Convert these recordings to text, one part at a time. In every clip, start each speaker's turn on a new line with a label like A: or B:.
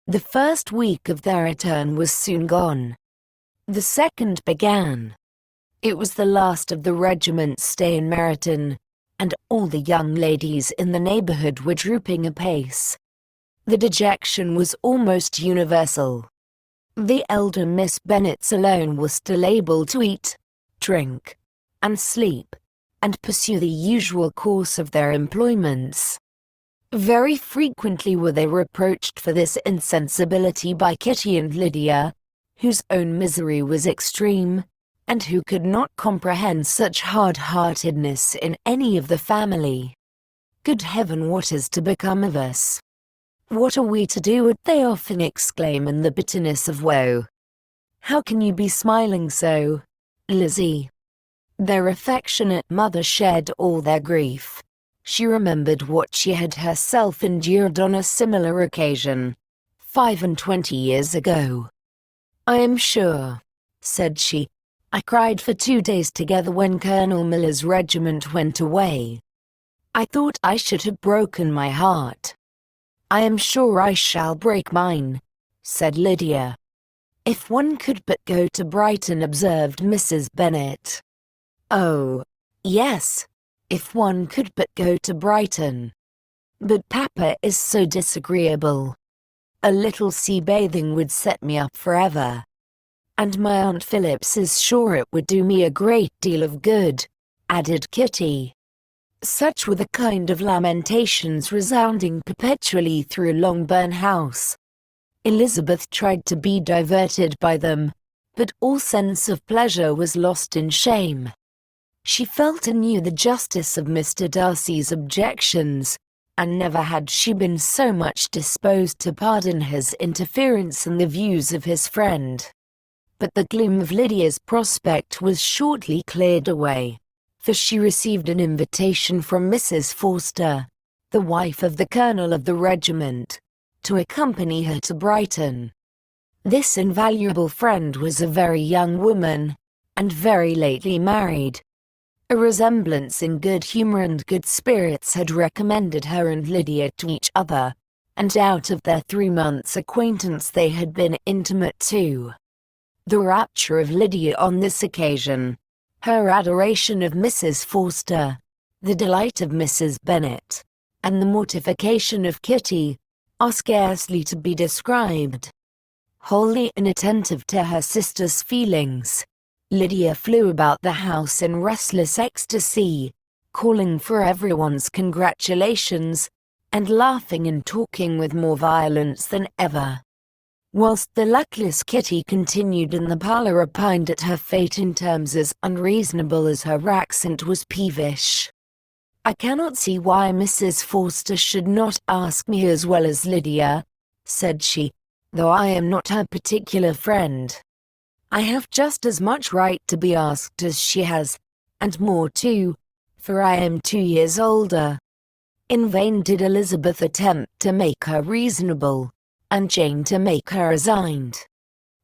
A: The first week of their return was soon gone. The second began. It was the last of the regiment's stay in Meryton, and all the young ladies in the neighborhood were drooping apace. The dejection was almost universal. The elder Miss Bennets alone was still able to eat, drink, and sleep, and pursue the usual course of their employments. Very frequently were they reproached for this insensibility by Kitty and Lydia, whose own misery was extreme, and who could not comprehend such hard-heartedness in any of the family. "Good heaven, what is to become of us? What are we to do?" they often exclaim in the bitterness of woe. "How can you be smiling so, Lizzie?" Their affectionate mother shared all their grief. She remembered what she had herself endured on a similar occasion, 25 years ago. "I am sure," said she, "I cried for 2 days together when Colonel Miller's regiment went away. I thought I should have broken my heart." "I am sure I shall break mine," said Lydia. "If one could but go to Brighton," observed Mrs. Bennet. "Oh, yes, if one could but go to Brighton. But Papa is so disagreeable. A little sea bathing would set me up forever. And my Aunt Phillips is sure it would do me a great deal of good," added Kitty. Such were the kind of lamentations resounding perpetually through Longbourn House. Elizabeth tried to be diverted by them, but all sense of pleasure was lost in shame. She felt anew the justice of Mr. Darcy's objections, and never had she been so much disposed to pardon his interference in the views of his friend. But the gloom of Lydia's prospect was shortly cleared away, for she received an invitation from Mrs. Forster, the wife of the colonel of the regiment, to accompany her to Brighton. This invaluable friend was a very young woman, and very lately married. A resemblance in good humor and good spirits had recommended her and Lydia to each other, and out of their 3 months' acquaintance they had been intimate too. The rapture of Lydia on this occasion, her adoration of Mrs. Forster, the delight of Mrs. Bennet, and the mortification of Kitty, are scarcely to be described. Wholly inattentive to her sister's feelings, Lydia flew about the house in restless ecstasy, calling for everyone's congratulations, and laughing and talking with more violence than ever. Whilst the luckless Kitty continued in the parlour, opined at her fate in terms as unreasonable as her accent was peevish. "I cannot see why Mrs. Forster should not ask me as well as Lydia," said she, "though I am not her particular friend. I have just as much right to be asked as she has, and more too, for I am 2 years older." In vain did Elizabeth attempt to make her reasonable, and Jane to make her resigned.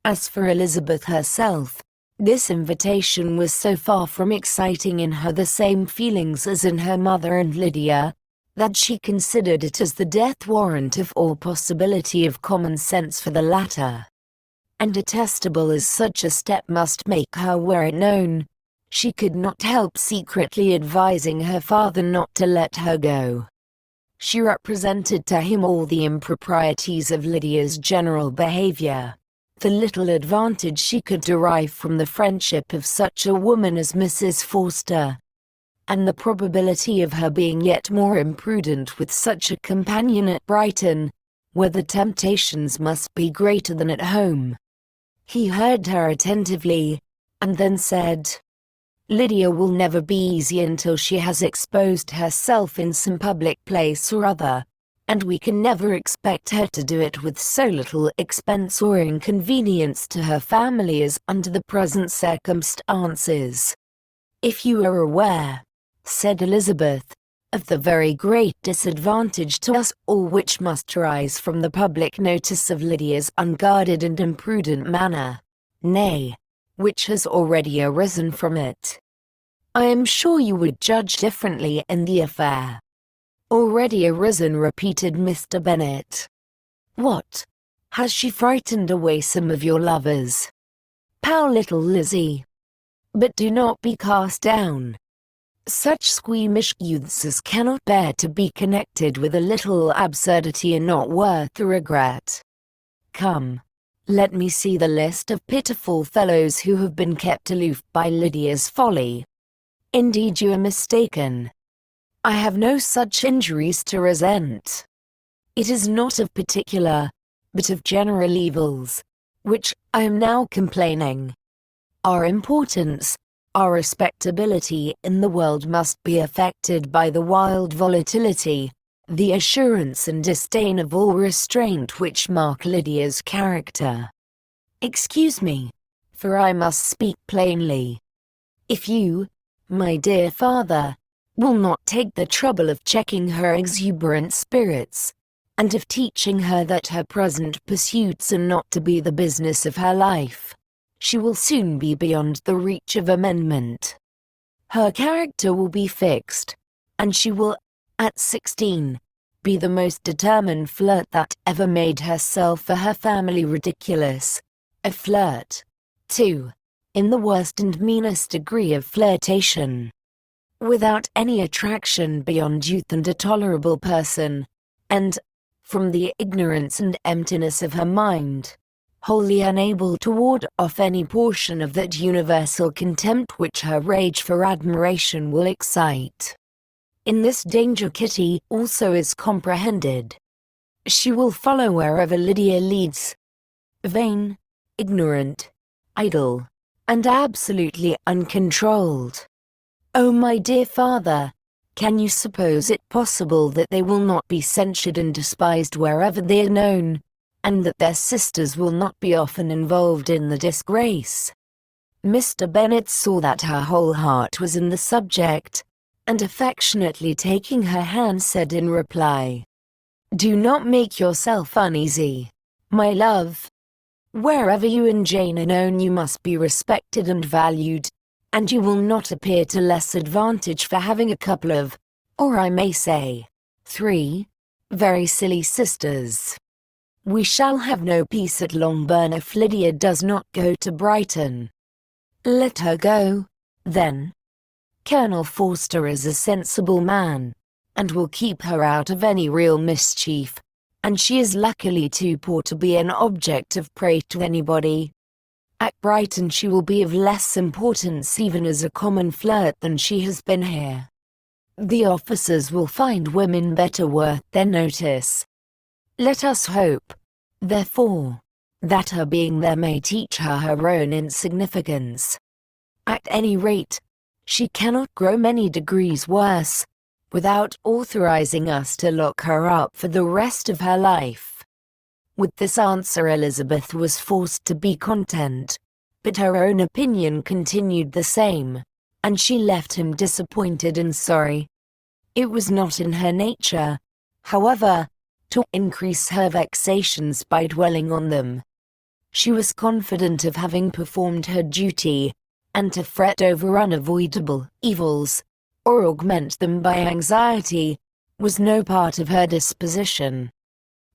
A: As for Elizabeth herself, this invitation was so far from exciting in her the same feelings as in her mother and Lydia, that she considered it as the death warrant of all possibility of common sense for the latter. And detestable as such a step must make her were it known, she could not help secretly advising her father not to let her go. She represented to him all the improprieties of Lydia's general behavior, the little advantage she could derive from the friendship of such a woman as Mrs. Forster, and the probability of her being yet more imprudent with such a companion at Brighton, where the temptations must be greater than at home. He heard her attentively, and then said, "Lydia will never be easy until she has exposed herself in some public place or other, and we can never expect her to do it with so little expense or inconvenience to her family as under the present circumstances. If you are aware," said Elizabeth, "of the very great disadvantage to us all which must arise from the public notice of Lydia's unguarded and imprudent manner, nay, which has already arisen from it, I am sure you would judge differently in the affair." "Already arisen," repeated Mr. Bennet. "What? Has she frightened away some of your lovers? Poor little Lizzie. But do not be cast down. Such squeamish youths as cannot bear to be connected with a little absurdity are not worth the regret. Come, let me see the list of pitiful fellows who have been kept aloof by Lydia's folly. Indeed, you are mistaken. I have no such injuries to resent. It is not of particular, but of general evils, which I am now complaining. Our importance, our respectability in the world must be affected by the wild volatility, the assurance and disdain of all restraint which mark Lydia's character. Excuse me, for I must speak plainly. If you, my dear father, will not take the trouble of checking her exuberant spirits, and of teaching her that her present pursuits are not to be the business of her life, she will soon be beyond the reach of amendment. Her character will be fixed, and she will, at 16, be the most determined flirt that ever made herself or her family ridiculous. A flirt, too, in the worst and meanest degree of flirtation. Without any attraction beyond youth and a tolerable person, and, from the ignorance and emptiness of her mind, wholly unable to ward off any portion of that universal contempt which her rage for admiration will excite. In this danger Kitty also is comprehended. She will follow wherever Lydia leads. Vain, ignorant, idle, and absolutely uncontrolled. Oh, my dear father, can you suppose it possible that they will not be censured and despised wherever they are known, and that their sisters will not be often involved in the disgrace? Mr. Bennet saw that her whole heart was in the subject, and affectionately taking her hand said in reply, "Do not make yourself uneasy, my love. Wherever you and Jane are known you must be respected and valued, and you will not appear to less advantage for having a couple of, or I may say, 3, very silly sisters. We shall have no peace at Longbourn if Lydia does not go to Brighton. Let her go, then. Colonel Forster is a sensible man, and will keep her out of any real mischief, and she is luckily too poor to be an object of prey to anybody. At Brighton she will be of less importance even as a common flirt than she has been here. The officers will find women better worth their notice. Let us hope, therefore, that her being there may teach her her own insignificance. At any rate, she cannot grow many degrees worse, without authorizing us to lock her up for the rest of her life." With this answer Elizabeth was forced to be content, but her own opinion continued the same, and she left him disappointed and sorry. It was not in her nature, however, to increase her vexations by dwelling on them. She was confident of having performed her duty, and to fret over unavoidable evils, or augment them by anxiety, was no part of her disposition.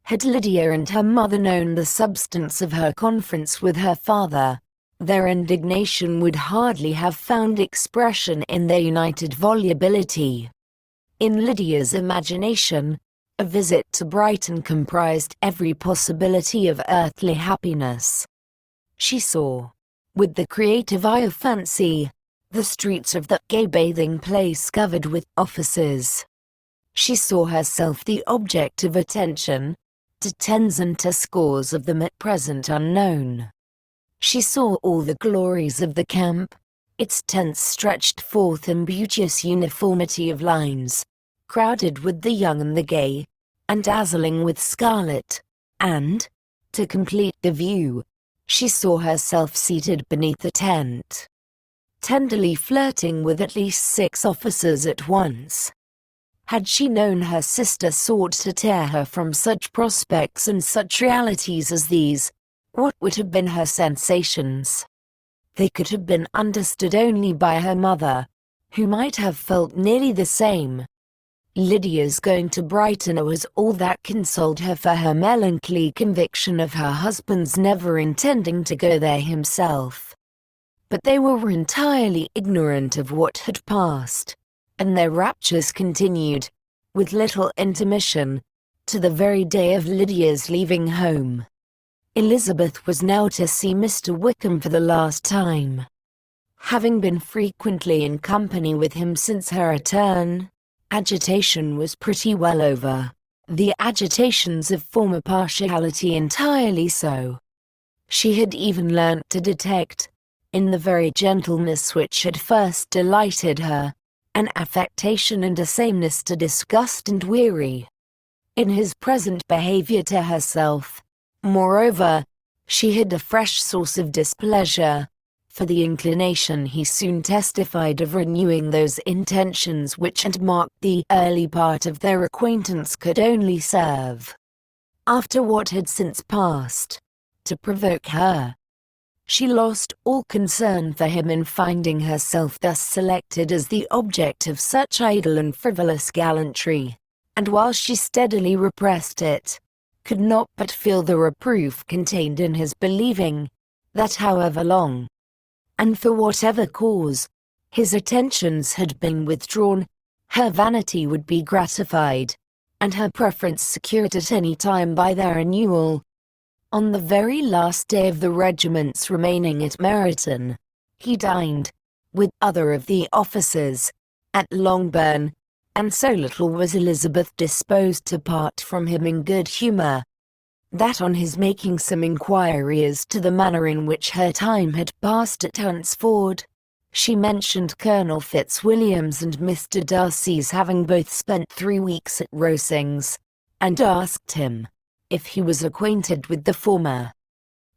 A: Had Lydia and her mother known the substance of her conference with her father, their indignation would hardly have found expression in their united volubility. In Lydia's imagination, a visit to Brighton comprised every possibility of earthly happiness. She saw, with the creative eye of fancy, the streets of that gay bathing place covered with officers. She saw herself the object of attention, to tens and to scores of them at present unknown. She saw all the glories of the camp, its tents stretched forth in beauteous uniformity of lines, crowded with the young and the gay, and dazzling with scarlet, and, to complete the view, she saw herself seated beneath a tent, tenderly flirting with at least 6 officers at once. Had she known her sister sought to tear her from such prospects and such realities as these, what would have been her sensations? They could have been understood only by her mother, who might have felt nearly the same. Lydia's going to Brighton was all that consoled her for her melancholy conviction of her husband's never intending to go there himself. But they were entirely ignorant of what had passed, and their raptures continued, with little intermission, to the very day of Lydia's leaving home. Elizabeth was now to see Mr. Wickham for the last time. Having been frequently in company with him since her return, agitation was pretty well over, the agitations of former partiality entirely so. She had even learnt to detect, in the very gentleness which had first delighted her, an affectation and a sameness to disgust and weary. In his present behaviour to herself, moreover, she had a fresh source of displeasure, for the inclination he soon testified of renewing those intentions which had marked the early part of their acquaintance could only serve, after what had since passed, to provoke her. She lost all concern for him in finding herself thus selected as the object of such idle and frivolous gallantry, and while she steadily repressed it, could not but feel the reproof contained in his believing, that however long, and for whatever cause, his attentions had been withdrawn, her vanity would be gratified, and her preference secured at any time by their renewal. On the very last day of the regiment's remaining at Meryton, he dined, with other of the officers, at Longbourn, and so little was Elizabeth disposed to part from him in good humour, that on his making some inquiry as to the manner in which her time had passed at Hunsford, she mentioned Colonel Fitzwilliam's and Mr. Darcy's having both spent 3 weeks at Rosings, and asked him if he was acquainted with the former.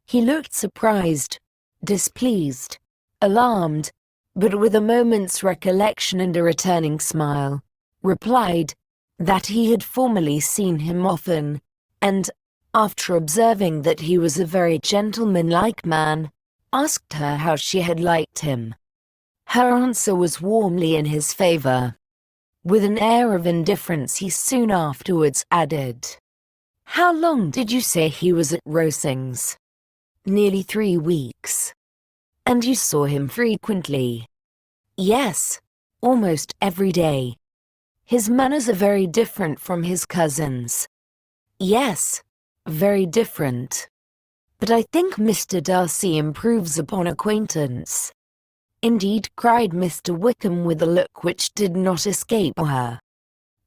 A: He looked surprised, displeased, alarmed, but with a moment's recollection and a returning smile, replied that he had formerly seen him often, and, after observing that he was a very gentlemanlike man, asked her how she had liked him. Her answer was warmly in his favour. With an air of indifference he soon afterwards added, "How long did you say he was at Rosings?" "Nearly 3 weeks." "And you saw him frequently?" "Yes, almost every day." "His manners are very different from his cousin's." "Yes, very different. But I think Mr. Darcy improves upon acquaintance." "Indeed," cried Mr. Wickham with a look which did not escape her.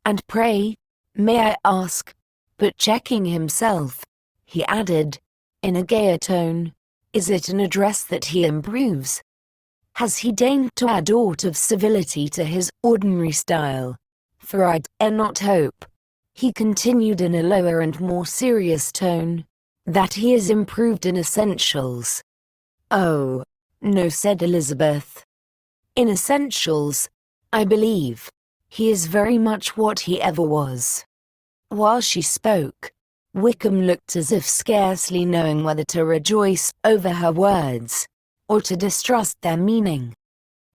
A: "And pray, may I ask," but checking himself, he added, in a gayer tone, "is it an address that he improves? Has he deigned to add aught of civility to his ordinary style? For I dare not hope," he continued in a lower and more serious tone, "that he is improved in essentials." "Oh, no," said Elizabeth. "In essentials, I believe, he is very much what he ever was." While she spoke, Wickham looked as if scarcely knowing whether to rejoice over her words, or to distrust their meaning.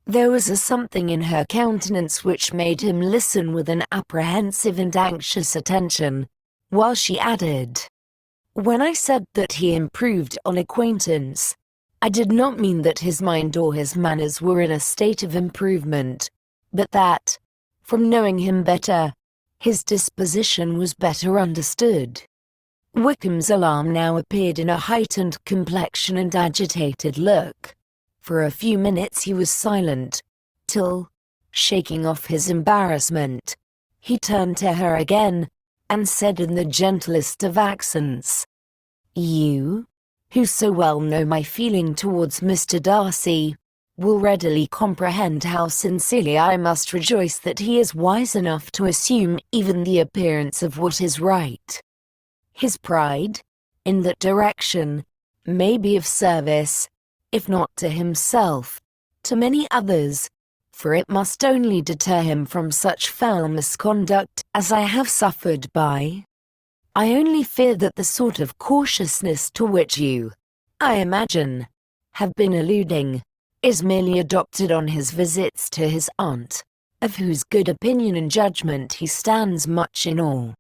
A: There was a something in her countenance which made him listen with an apprehensive and anxious attention, while she added, "When I said that he improved on acquaintance, I did not mean that his mind or his manners were in a state of improvement, but that, from knowing him better, his disposition was better understood." Wickham's alarm now appeared in a heightened complexion and agitated look. For a few minutes he was silent, till, shaking off his embarrassment, he turned to her again, and said in the gentlest of accents, "You, who so well know my feeling towards Mr. Darcy, will readily comprehend how sincerely I must rejoice that he is wise enough to assume even the appearance of what is right. His pride, in that direction, may be of service, if not to himself, to many others, for it must only deter him from such foul misconduct as I have suffered by. I only fear that the sort of cautiousness to which you, I imagine, have been alluding, is merely adopted on his visits to his aunt, of whose good opinion and judgment he stands much in awe.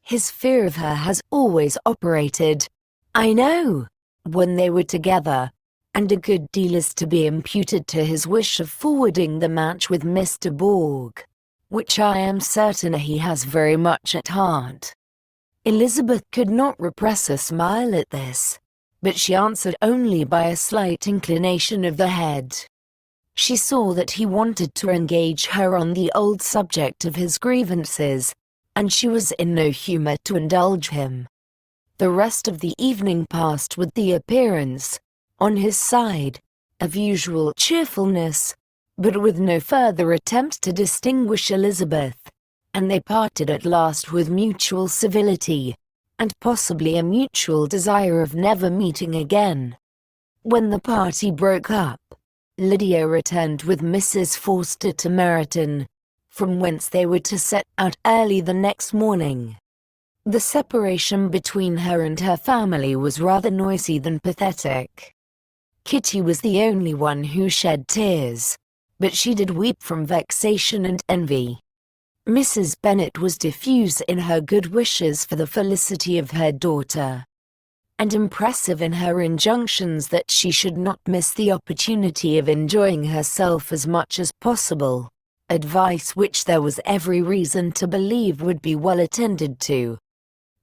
A: His fear of her has always operated, I know, when they were together, and a good deal is to be imputed to his wish of forwarding the match with Mr. Borg, which I am certain he has very much at heart. Elizabeth could not repress a smile at this, but she answered only by a slight inclination of the head. She saw that he wanted to engage her on the old subject of his grievances, and she was in no humor to indulge him. The rest of the evening passed with the appearance, on his side, of usual cheerfulness, but with no further attempt to distinguish Elizabeth, and they parted at last with mutual civility, and possibly a mutual desire of never meeting again. When the party broke up, Lydia returned with Mrs. Forster to Meryton, from whence they were to set out early the next morning. The separation between her and her family was rather noisy than pathetic. Kitty was the only one who shed tears, but she did weep from vexation and envy. Mrs. Bennet was diffuse in her good wishes for the felicity of her daughter, and impressive in her injunctions that she should not miss the opportunity of enjoying herself as much as possible, advice which there was every reason to believe would be well attended to.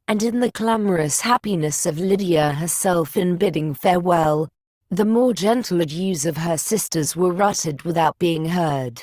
A: And in the clamorous happiness of Lydia herself in bidding farewell, the more gentle adieus of her sisters were uttered without being heard.